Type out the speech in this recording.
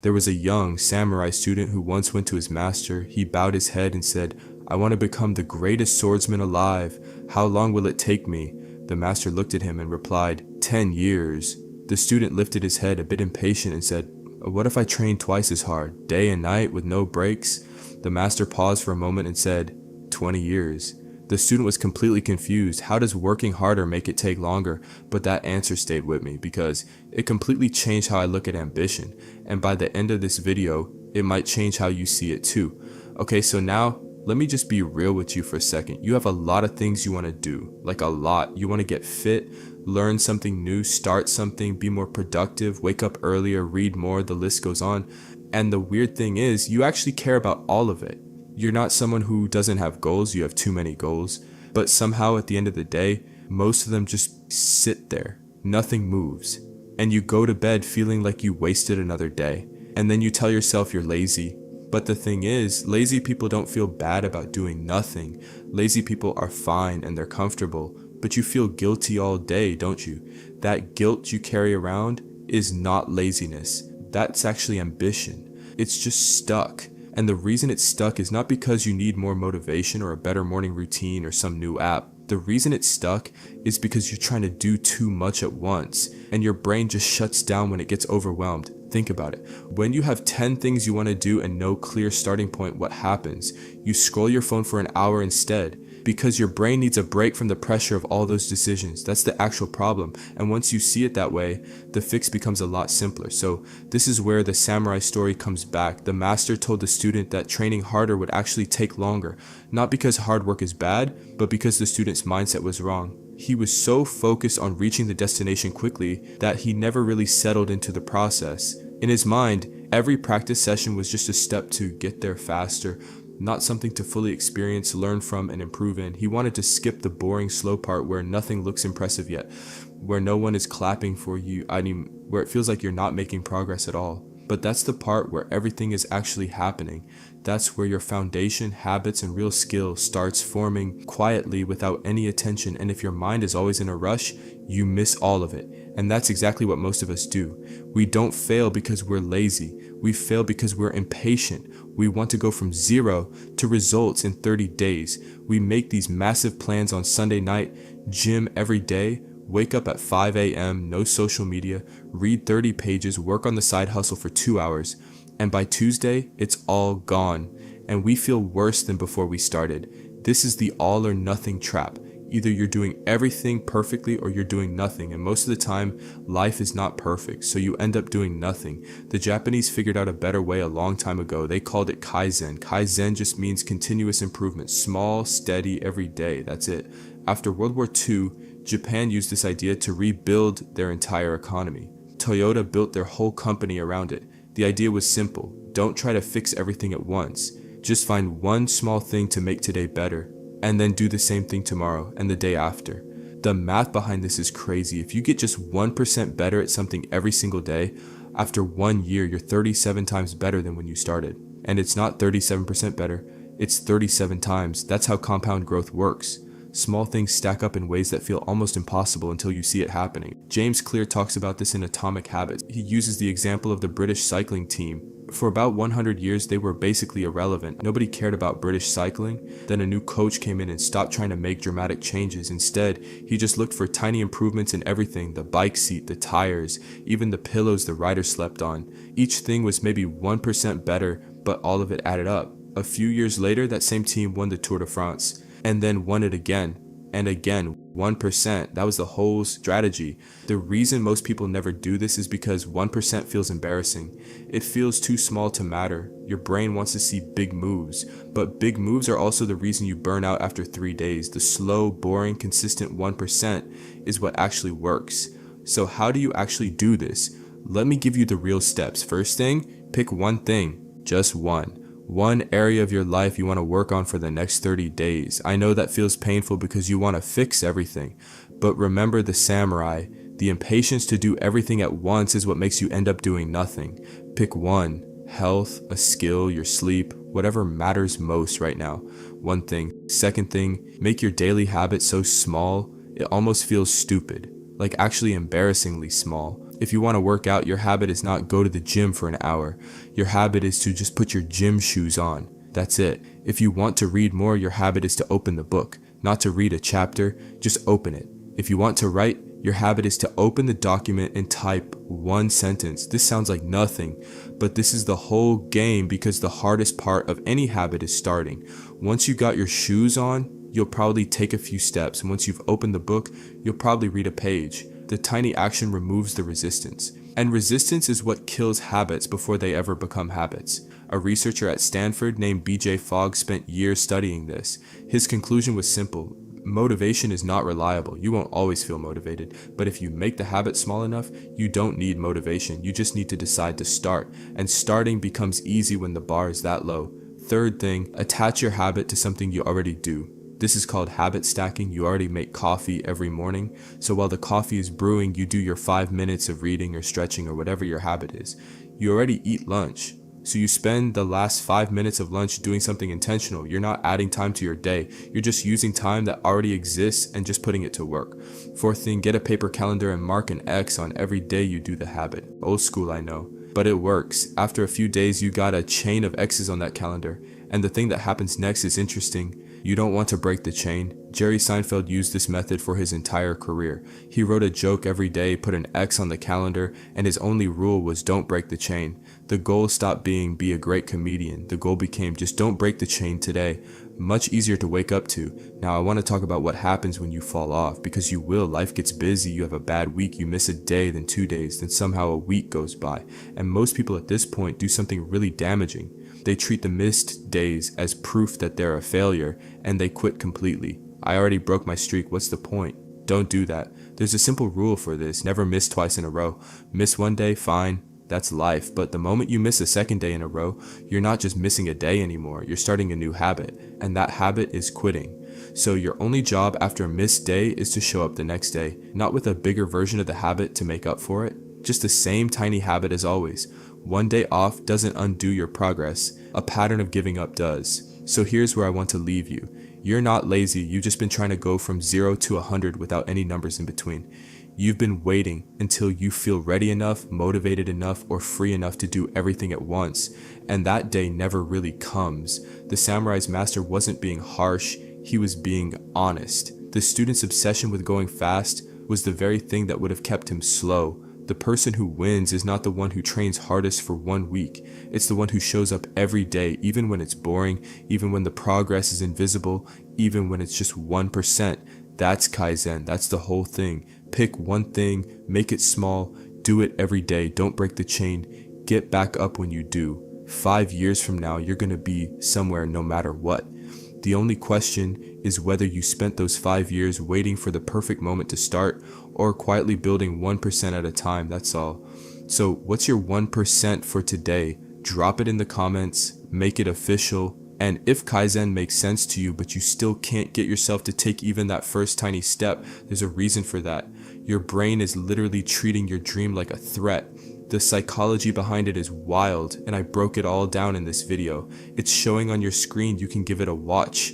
There was a young samurai student who once went to his master. He bowed his head and said, "I want to become the greatest swordsman alive. How long will it take me?" The master looked at him and replied, 10 years. The student lifted his head a bit impatient and said, "What if I train twice as hard, day and night with no breaks?" The master paused for a moment and said, 20 years. The student was completely confused. How does working harder make it take longer? But that answer stayed with me because it completely changed how I look at ambition. And by the end of this video, it might change how you see it too. Okay, so now let me just be real with you for a second. You have a lot of things you want to do, like a lot. You want to get fit, learn something new, start something, be more productive, wake up earlier, read more, the list goes on. And the weird thing is, you actually care about all of it. You're not someone who doesn't have goals, you have too many goals. But somehow at the end of the day, most of them just sit there. Nothing moves. And you go to bed feeling like you wasted another day. And then you tell yourself you're lazy. But the thing is, lazy people don't feel bad about doing nothing. Lazy people are fine and they're comfortable. But you feel guilty all day, don't you? That guilt you carry around is not laziness. That's actually ambition. It's just stuck. And the reason it's stuck is not because you need more motivation or a better morning routine or some new app. The reason it's stuck is because you're trying to do too much at once, and your brain just shuts down when it gets overwhelmed. Think about it. When you have 10 things you want to do and no clear starting point, what happens? You scroll your phone for an hour instead, because your brain needs a break from the pressure of all those decisions. That's the actual problem. And once you see it that way, the fix becomes a lot simpler. So this is where the samurai story comes back. The master told the student that training harder would actually take longer, not because hard work is bad, but because the student's mindset was wrong. He was so focused on reaching the destination quickly that he never really settled into the process. In his mind, every practice session was just a step to get there faster, not something to fully experience, learn from, and improve in. He wanted to skip the boring, slow part where nothing looks impressive yet, where no one is clapping for you, where it feels like you're not making progress at all. But that's the part where everything is actually happening. That's where your foundation, habits, and real skill starts forming quietly without any attention. And if your mind is always in a rush, you miss all of it. And that's exactly what most of us do. We don't fail because we're lazy. We fail because we're impatient. We want to go from zero to results in 30 days. We make these massive plans on Sunday night, gym every day, wake up at 5 a.m., no social media, read 30 pages, work on the side hustle for 2 hours, and by Tuesday, it's all gone, and we feel worse than before we started. This is the all or nothing trap. Either you're doing everything perfectly or you're doing nothing, and most of the time, life is not perfect, so you end up doing nothing. The Japanese figured out a better way a long time ago. They called it Kaizen. Kaizen just means continuous improvement, small, steady, every day. That's it. After World War II, Japan used this idea to rebuild their entire economy. Toyota built their whole company around it. The idea was simple. Don't try to fix everything at once. Just find one small thing to make today better, and then do the same thing tomorrow and the day after. The math behind this is crazy. If you get just 1% better at something every single day, after 1 year, you're 37 times better than when you started. And it's not 37% better, it's 37 times. That's how compound growth works. Small things stack up in ways that feel almost impossible until you see it happening. James Clear talks about this in Atomic Habits. He uses the example of the British cycling team. For about 100 years, they were basically irrelevant. Nobody cared about British cycling. Then a new coach came in and stopped trying to make dramatic changes. Instead, he just looked for tiny improvements in everything: the bike seat, the tires, even the pillows the rider slept on. Each thing was maybe 1% better, but all of it added up. A few years later, that same team won the Tour de France, and then won it again and again. 1%, that was the whole strategy. The reason most people never do this is because 1% feels embarrassing. It feels too small to matter. Your brain wants to see big moves, but big moves are also the reason you burn out after 3 days. The slow, boring, consistent 1% is what actually works. So how do you actually do this? Let me give you the real steps. First thing, pick one thing, just one area of your life you want to work on for the next 30 days. I know that feels painful because you want to fix everything, but remember the samurai. The impatience to do everything at once is what makes you end up doing nothing. Pick one: health, a skill, your sleep, whatever matters most right now. One thing. Second thing, make your daily habits so small it almost feels stupid, like actually embarrassingly small. If you want to work out, your habit is not go to the gym for an hour. Your habit is to just put your gym shoes on. That's it. If you want to read more, your habit is to open the book, not to read a chapter, just open it. If you want to write, your habit is to open the document and type one sentence. This sounds like nothing, but this is the whole game, because the hardest part of any habit is starting. Once you got your shoes on, you'll probably take a few steps, and once you've opened the book, you'll probably read a page. The tiny action removes the resistance. And resistance is what kills habits before they ever become habits. A researcher at Stanford named B.J. Fogg spent years studying this. His conclusion was simple. Motivation is not reliable. You won't always feel motivated, but if you make the habit small enough, you don't need motivation. You just need to decide to start, and starting becomes easy when the bar is that low. Third thing, attach your habit to something you already do. This is called habit stacking. You already make coffee every morning, so while the coffee is brewing, you do your 5 minutes of reading or stretching or whatever your habit is. You already eat lunch, so you spend the last 5 minutes of lunch doing something intentional. You're not adding time to your day. You're just using time that already exists and just putting it to work. Fourth thing, get a paper calendar and mark an X on every day you do the habit. Old school, I know, but it works. After a few days, you got a chain of X's on that calendar. And the thing that happens next is interesting. You don't want to break the chain. Jerry Seinfeld used this method for his entire career. He wrote a joke every day, put an X on the calendar, and his only rule was don't break the chain. The goal stopped being be a great comedian. The goal became just don't break the chain today. Much easier to wake up to. Now I want to talk about what happens when you fall off, because you will. Life gets busy, you have a bad week, you miss a day, then 2 days, then somehow a week goes by. And most people at this point do something really damaging. They treat the missed days as proof that they're a failure, and they quit completely. I already broke my streak, what's the point? Don't do that. There's a simple rule for this. Never miss twice in a row. Miss one day, fine. That's life. But the moment you miss a second day in a row, you're not just missing a day anymore. You're starting a new habit. And that habit is quitting. So your only job after a missed day is to show up the next day. Not with a bigger version of the habit to make up for it. Just the same tiny habit as always. One day off doesn't undo your progress. A pattern of giving up does. So here's where I want to leave you. You're not lazy. You've just been trying to go from 0 to 100 without any numbers in between. You've been waiting until you feel ready enough, motivated enough, or free enough to do everything at once. And that day never really comes. The samurai's master wasn't being harsh. He was being honest. The student's obsession with going fast was the very thing that would have kept him slow. The person who wins is not the one who trains hardest for 1 week. It's the one who shows up every day, even when it's boring, even when the progress is invisible, even when it's just 1%. That's Kaizen. That's the whole thing. Pick one thing, make it small, do it every day. Don't break the chain. Get back up when you do. 5 years from now, you're going to be somewhere no matter what. The only question is whether you spent those 5 years waiting for the perfect moment to start or quietly building 1% at a time, that's all. So what's your 1% for today? Drop it in the comments, make it official, and if Kaizen makes sense to you but you still can't get yourself to take even that first tiny step, there's a reason for that. Your brain is literally treating your dream like a threat. The psychology behind it is wild, and I broke it all down in this video. It's showing on your screen, you can give it a watch.